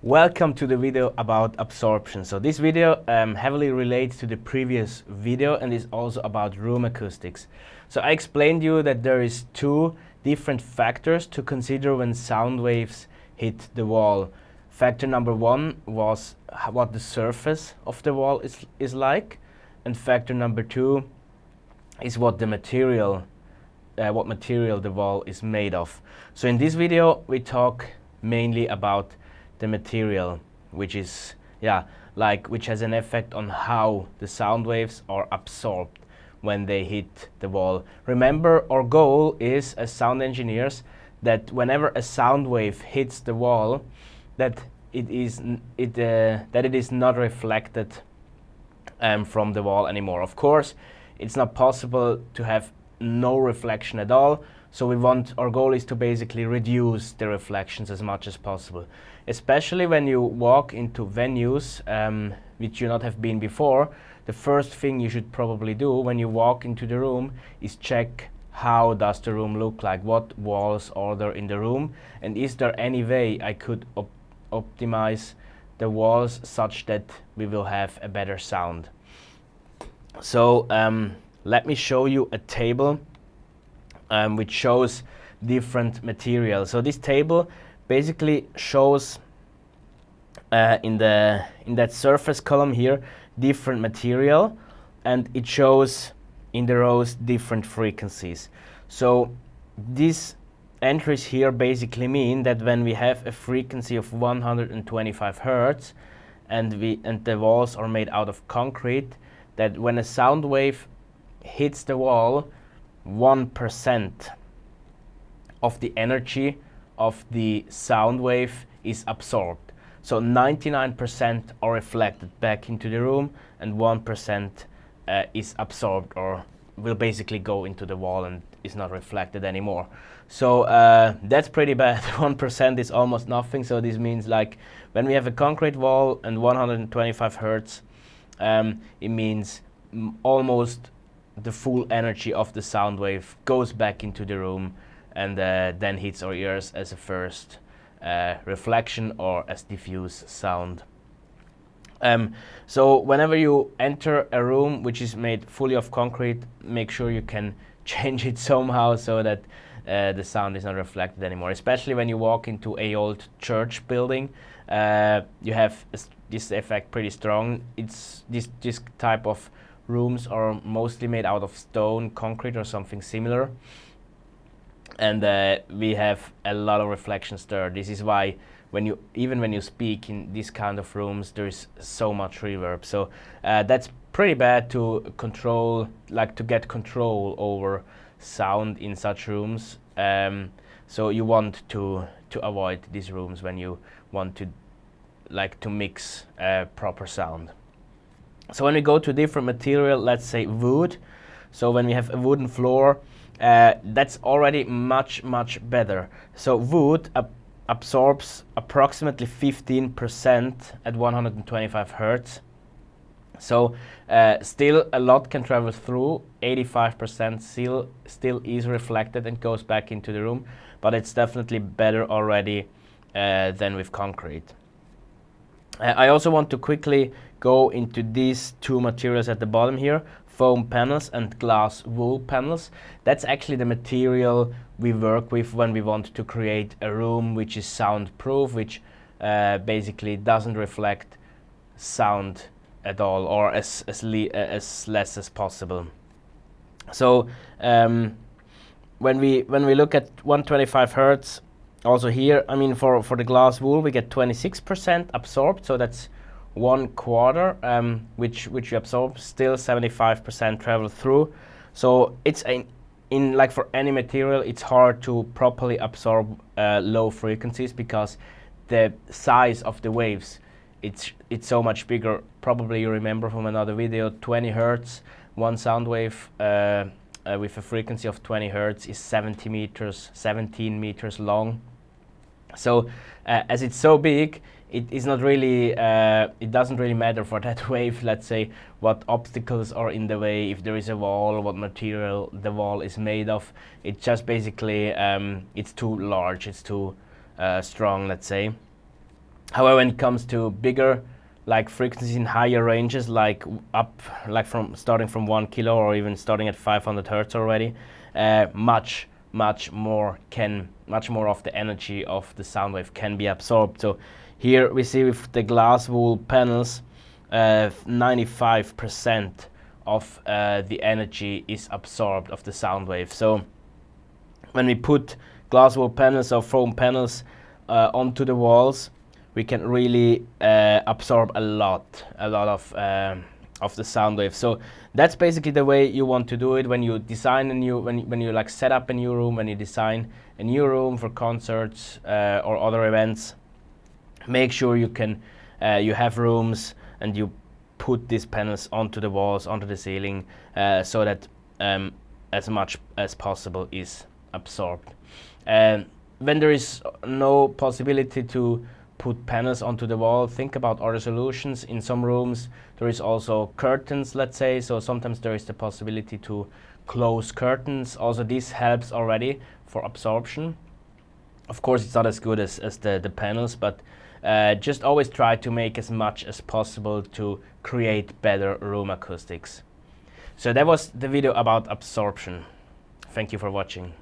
Welcome to the video about absorption. So this video heavily relates to the previous video and is also about room acoustics. So I explained to you that there is two different factors to consider when sound waves hit the wall. Factor number one was what the surface of the wall is like, and factor number two is what the material the wall is made of. So in this video we talk mainly about the material, which has an effect on how the sound waves are absorbed when they hit the wall. Remember, our goal is as sound engineers that whenever a sound wave hits the wall, that it is not reflected from the wall anymore. Of course, it's not possible to have no reflection at all. So our goal is to basically reduce the reflections as much as possible. Especially when you walk into venues which you not have been before, the first thing you should probably do when you walk into the room is check how does the room look like, what walls are there in the room, and is there any way I could optimize the walls such that we will have a better sound. So let me show you a table which shows different materials. So this table basically shows in that surface column here different material, and it shows in the rows different frequencies. So these entries here basically mean that when we have a frequency of 125 Hertz and the walls are made out of concrete, that when a sound wave hits the wall, 1% of the energy of the sound wave is absorbed. So 99% are reflected back into the room, and 1% is absorbed or will basically go into the wall and is not reflected anymore. So that's pretty bad. 1% is almost nothing. So this means, like, when we have a concrete wall and 125 Hertz, it means almost the full energy of the sound wave goes back into the room and then hits our ears as a first reflection or as diffuse sound. So whenever you enter a room which is made fully of concrete, make sure you can change it somehow so that the sound is not reflected anymore. Especially when you walk into a old church building, you have this effect pretty strong. It's this type of rooms are mostly made out of stone, concrete, or something similar, and we have a lot of reflections there. This is why even when you speak in these kind of rooms, there is so much reverb. So that's pretty bad to get control over sound in such rooms. So you want to avoid these rooms when you want to mix proper sound. So when we go to different material, let's say wood. So when we have a wooden floor, that's already much better. So wood absorbs approximately 15% at 125 Hertz. So still a lot can travel through. 85% still is reflected and goes back into the room, but it's definitely better already than with concrete. I also want to quickly go into these two materials at the bottom here, foam panels and glass wool panels. That's actually the material we work with when we want to create a room which is soundproof, which basically doesn't reflect sound at all, or as less as possible. So when we look at 125 Hertz, also here, I mean, for the glass wool we get 26% absorbed, so that's 1/4 which we absorb. Still 75% travel through. So it's like for any material, it's hard to properly absorb low frequencies because the size of the waves, it's so much bigger. Probably you remember from another video, 20 Hertz, one sound wave with a frequency of 20 Hertz is 17 meters long. So as it's so big, it doesn't really matter for that wave, let's say, what obstacles are in the way, if there is a wall, what material the wall is made of. It's just basically it's too large, it's too strong, let's say. However, when it comes to bigger like frequencies in higher ranges, like from starting from 1 kilo or even starting at 500 hertz already, much more of the energy of the sound wave can be absorbed. So here we see with the glass wool panels, 95% of the energy is absorbed of the sound wave. So when we put glass wool panels or foam panels onto the walls, we can really absorb a lot of the sound wave. So that's basically the way you want to do it when you design a new, when you like set up a new room, when you design a new room for concerts or other events. Make sure you can you have rooms and you put these panels onto the walls, onto the ceiling, so that as much as possible is absorbed. When there is no possibility to put panels onto the wall, think about other solutions. In some rooms there is also curtains, let's say, so sometimes there is the possibility to close curtains. Also this helps already for absorption. Of course it's not as good as the panels, but just always try to make as much as possible to create better room acoustics. So that was the video about absorption. Thank you for watching.